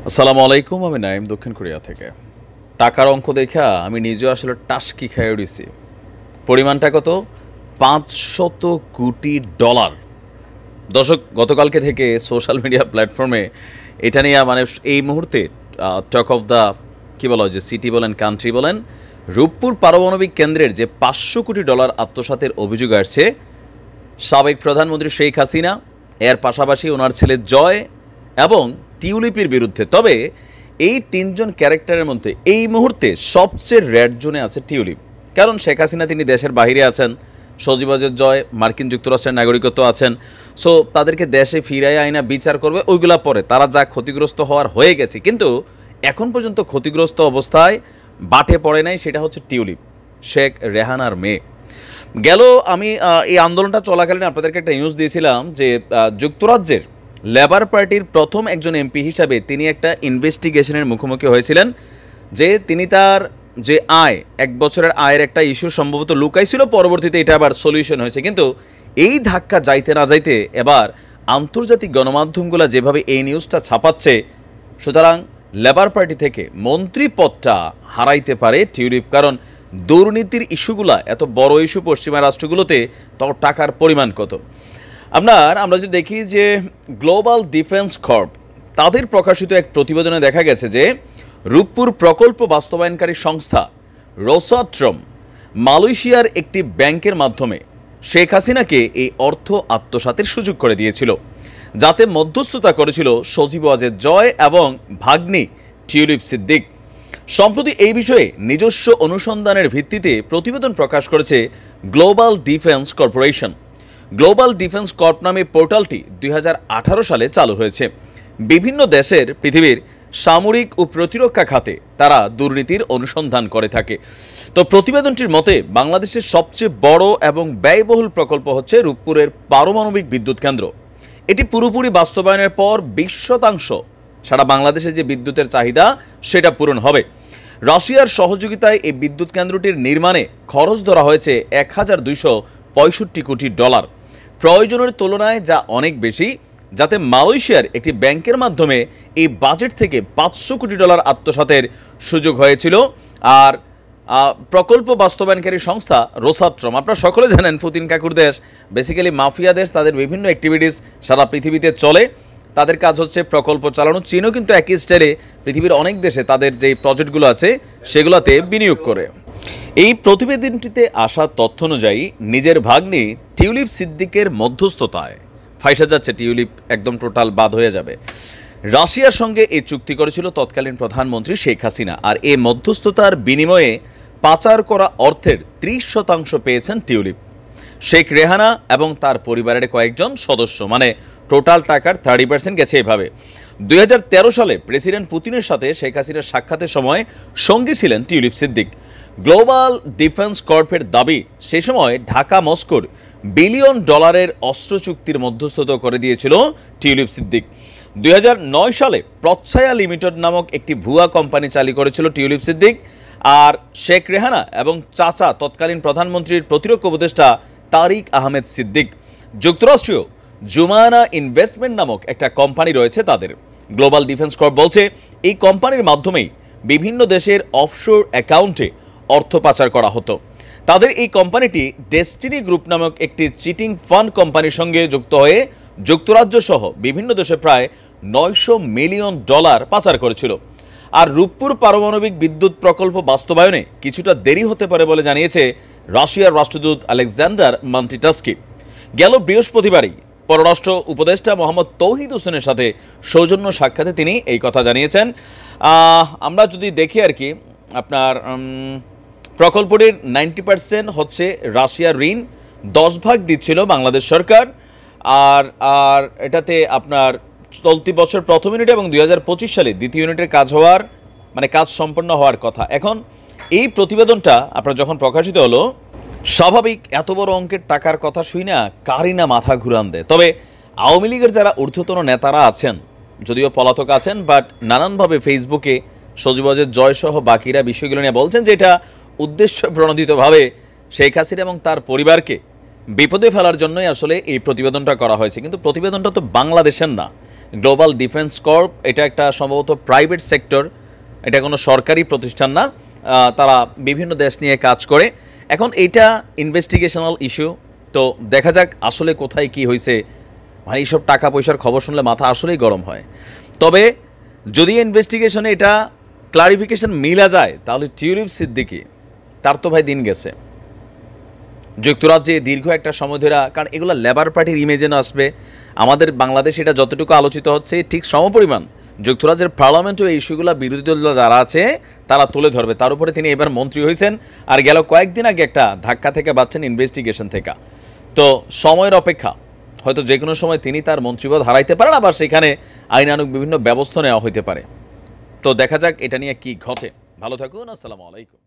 আসসালামু আলাইকুম। আমি নাইম, দক্ষিণ কোরিয়া থেকে। টাকার অঙ্ক দেখা আমি নিজেও আসলে টাসকি খেয়ে উঠেছি। পরিমাণটা কত? 500 কোটি ডলার। দর্শক, গতকালকে থেকে সোশ্যাল মিডিয়া প্ল্যাটফর্মে এটা নিয়ে মানে এই মুহূর্তে টক অফ দ্য কী বলা হয়, যে সিটি বলেন কান্ট্রি বলেন, রূপপুর পারমাণবিক কেন্দ্রের যে 500 কোটি ডলার আত্মসাতের অভিযোগ আসছে সাবেক প্রধানমন্ত্রী শেখ হাসিনা, এর পাশাপাশি ওনার ছেলে জয় এবং টিউলিপের বিরুদ্ধে। তবে এই তিনজন ক্যারেক্টারের মধ্যে এই মুহূর্তে সবচেয়ে রেড জোনে আছে টিউলিপ। কারণ শেখ হাসিনা তিনি দেশের বাইরে আছেন, সজীবাজের জয় মার্কিন যুক্তরাষ্ট্রের নাগরিকত্ব আছেন। সো তাদেরকে দেশে ফিরাই আইনা বিচার করবে, ওইগুলা পরে তারা যা ক্ষতিগ্রস্ত হওয়ার হয়ে গেছে। কিন্তু এখন পর্যন্ত ক্ষতিগ্রস্ত অবস্থায় বাটে পড়ে নাই, সেটা হচ্ছে টিউলিপ, শেখ রেহানার মেয়ে। গেল আমি এই আন্দোলনটা চলাকালীন আপনাদেরকে একটা নিউজ দিয়েছিলাম যে যুক্তরাজ্যের লেবার পার্টির প্রথম একজন এমপি হিসাবে তিনি একটা ইনভেস্টিগেশনের মুখোমুখি হয়েছিলেন, যে তিনি তার যে আয়, এক বছরের আয়ের একটা ইস্যু সম্ভবত লুকাইছিল, পরবর্তীতে এটা আবার সলিউশন হয়েছে। কিন্তু এই ধাক্কা যাইতে না যাইতে এবার আন্তর্জাতিক গণমাধ্যমগুলো যেভাবে এই নিউজটা ছাপাচ্ছে, সুতরাং লেবার পার্টি থেকে মন্ত্রী পদটা হারাইতে পারে টিউলিপ। কারণ দুর্নীতির ইস্যুগুলা এত বড় ইস্যু পশ্চিমা রাষ্ট্রগুলোতে, তো টাকার পরিমাণ কত। আমরা যদি দেখি যে গ্লোবাল ডিফেন্স কর্প তাদের প্রকাশিত এক প্রতিবেদনে দেখা গেছে যে রূপপুর প্রকল্প বাস্তবায়নকারী সংস্থা রোসাট্রম মালয়েশিয়ার একটি ব্যাংকের মাধ্যমে শেখ হাসিনাকে এই অর্থ আত্মসাতের সুযোগ করে দিয়েছিল, যাতে মধ্যস্থতা করেছিল সজীব ওয়াজেদ জয় এবং ভাগ্নি টিউলিপ সিদ্দিক। সম্প্রতি এই বিষয়ে নিজস্ব অনুসন্ধানের ভিত্তিতে প্রতিবেদন প্রকাশ করেছে global defence corporation. Global defence corp নামে পোর্টালটি 2018 সালে চালু হয়েছে। বিভিন্ন দেশের পৃথিবীর সামরিক ও প্রতিরক্ষা খাতে তারা দুর্নীতির অনুসন্ধান করে থাকে। তো প্রতিবেদনটির মতে বাংলাদেশের সবচেয়ে বড় এবং ব্যয়বহুল প্রকল্প হচ্ছে রূপপুরের পারমাণবিক বিদ্যুৎ কেন্দ্র। এটি পুরোপুরি বাস্তবায়নের পর 20% সারা বাংলাদেশে যে বিদ্যুতের চাহিদা সেটা পূরণ হবে। রাশিয়ার সহযোগিতায় এই বিদ্যুৎ কেন্দ্রটির নির্মাণে খরচ ধরা হয়েছে 1265 কোটি ডলার, প্রয়োজনের তুলনায় যা অনেক বেশি, যাতে মালয়েশিয়ার একটি ব্যাংকের মাধ্যমে এই বাজেট থেকে 500 কোটি ডলার আত্মসাতের সুযোগ হয়েছিল। আর প্রকল্প বাস্তবায়নকারী সংস্থা রোসাট্রম, আপনারা সকলে জানেন পুতিন কাকুর দেশ, বেসিক্যালি মাফিয়া দেশ, তাদের বিভিন্ন অ্যাক্টিভিটিস সারা পৃথিবীতে চলে, তাদের কাজ হচ্ছে প্রকল্প চালানো। চীনও কিন্তু একই স্টাইলে পৃথিবীর অনেক দেশে তাদের যে প্রজেক্টগুলো আছে সেগুলোতে বিনিয়োগ করে। এই প্রতিবেদনটিতে আসা তথ্য অনুযায়ী নিজের ভাগ্নি টিউলিপ সিদ্দিকের মধ্যস্থতায় ফাইসা যাচ্ছে টিউলিপ, একদম টোটাল বাদ হয়ে যাবে। রাশিয়ার সঙ্গে এই চুক্তি করেছিল তৎকালীন প্রধানমন্ত্রী শেখ হাসিনা, আর এই মধ্যস্থতার বিনিময়ে পাচার করা অর্থের 30% পেয়েছেন টিউলিপ, শেখ রেহানা এবং তার পরিবারের কয়েকজন সদস্য, মানে টোটাল টাকার 30% গেছে এভাবে। 2013 সালে প্রেসিডেন্ট পুতিনের সাথে শেখ হাসিনার সাক্ষাতের সময় সঙ্গী ছিলেন টিউলিপ সিদ্দিক। গ্লোবাল ডিফেন্স কর্পের দাবি, সে সময় ঢাকা মস্কোর বিলিয়ন ডলারের অস্ত্র চুক্তির মধ্যস্থতা করে দিয়েছিল টিউলিপ সিদ্দিক। 2009 সালে প্রচ্ছায়া লিমিটেড নামক একটি ভুয়া কোম্পানি চালু করেছিল টিউলিপ সিদ্দিক। আর শেখ রেহানা এবং চাচা তৎকালীন প্রধানমন্ত্রীর প্রতিরক্ষা উপদেষ্টা তারিক আহমেদ সিদ্দিক, যুক্তরাষ্ট্রীয় জুমানা ইনভেস্টমেন্ট নামক একটা কোম্পানি রয়েছে তাদের। গ্লোবাল ডিফেন্স কর্প বলছে এই কোম্পানির মাধ্যমেই বিভিন্ন দেশের অফশোর অ্যাকাউন্টে অর্থ পাচার করা হতো। তাদের এই কোম্পানিটি ডেস্টিনি গ্রুপ নামক একটি চিটিং ফান্ড কোম্পানির সঙ্গে যুক্ত হয়ে যুক্তরাজ্য সহ বিভিন্ন দেশে প্রায় 900 মিলিয়ন ডলার পাচার করেছিল। আর রূপপুর পারমাণবিক বিদ্যুৎ প্রকল্প বাস্তবায়নে কিছুটা দেরি হতে পারে বলে জানিয়েছে রাশিয়ার রাষ্ট্রদূত আলেকজান্ডার মান্টিটাস্কি। গেল বৃহস্পতিবারই পররাষ্ট্র উপদেষ্টা মোহাম্মদ তৌহিদ হোসেনের সাথে সৌজন্য সাক্ষাতে তিনি এই কথা জানিয়েছেন। আমরা যদি দেখি আর কি, আপনার প্রকল্পটির 90% হচ্ছে রাশিয়ার ঋণ, 10 ভাগ দিচ্ছিল বাংলাদেশ সরকার। আর এটাতে আপনার চলতি বছর প্রথম ইউনিট এবং 2025 সালে দ্বিতীয় ইউনিটের কাজ সম্পন্ন হওয়ার কথা। এখন এই প্রতিবেদনটা আপনার যখন প্রকাশিত হলো, স্বাভাবিক এত বড় অঙ্কের টাকার কথা শুই না কারই না মাথা ঘুরান দেয়। তবে আওয়ামী লীগের যারা ঊর্ধ্বতন নেতারা আছেন, যদিও পলাতক আছেন, বাট নানানভাবে ফেসবুকে সজীব ওয়াজেদ জয় সহ বাকিরা বিষয়গুলো নিয়ে বলছেন যে এটা উদ্দেশ্য প্রণোদিতভাবে শেখ হাসিনা এবং তার পরিবারকে বিপদে ফেলার জন্যই আসলে এই প্রতিবেদনটা করা হয়েছে। কিন্তু প্রতিবেদনটা তো বাংলাদেশের না, গ্লোবাল ডিফেন্স কর্প, এটা একটা সম্ভবত প্রাইভেট সেক্টর, এটা কোনো সরকারি প্রতিষ্ঠান না। তারা বিভিন্ন দেশ নিয়ে কাজ করে। এখন এইটা ইনভেস্টিগেশনাল ইস্যু, তো দেখা যাক আসলে কোথায় কি হয়েছে। মানে এইসব টাকা পয়সার খবর শুনলে মাথা আসলেই গরম হয়। তবে যদি ইনভেস্টিগেশনে এটা ক্লারিফিকেশন মিলা যায়, তাহলে টিউলিপ সিদ্দিকী তার তো ভাই দিন গেছে। যুক্তরাজ্যে দীর্ঘ একটা সময় ধরে, কারণ এগুলো লেবার পার্টির ইমেজে আসবে, আমাদের বাংলাদেশে এটা যতটুকু আলোচিত হচ্ছে ঠিক সমপরিমাণ যুক্তরাজ্যের পার্লামেন্টও এই ইস্যুগুলো বিরোধী দল যারা আছে তারা তুলে ধরবে। তার উপরে তিনি এবার মন্ত্রী হয়েছেন, আর গেল কয়েকদিন আগে একটা ধাক্কা থেকে বাঁচছেন ইনভেস্টিগেশন থেকে। তো সময়ের অপেক্ষা, হয়তো যে কোনো সময় তিনি তার মন্ত্রীপদ হারাইতে পারেন, আবার সেখানে আইনানুগ বিভিন্ন ব্যবস্থা নেওয়া হইতে পারে। তো দেখা যাক এটা নিয়ে কি ঘটে। ভালো থাকুন, আসসালামু আলাইকুম।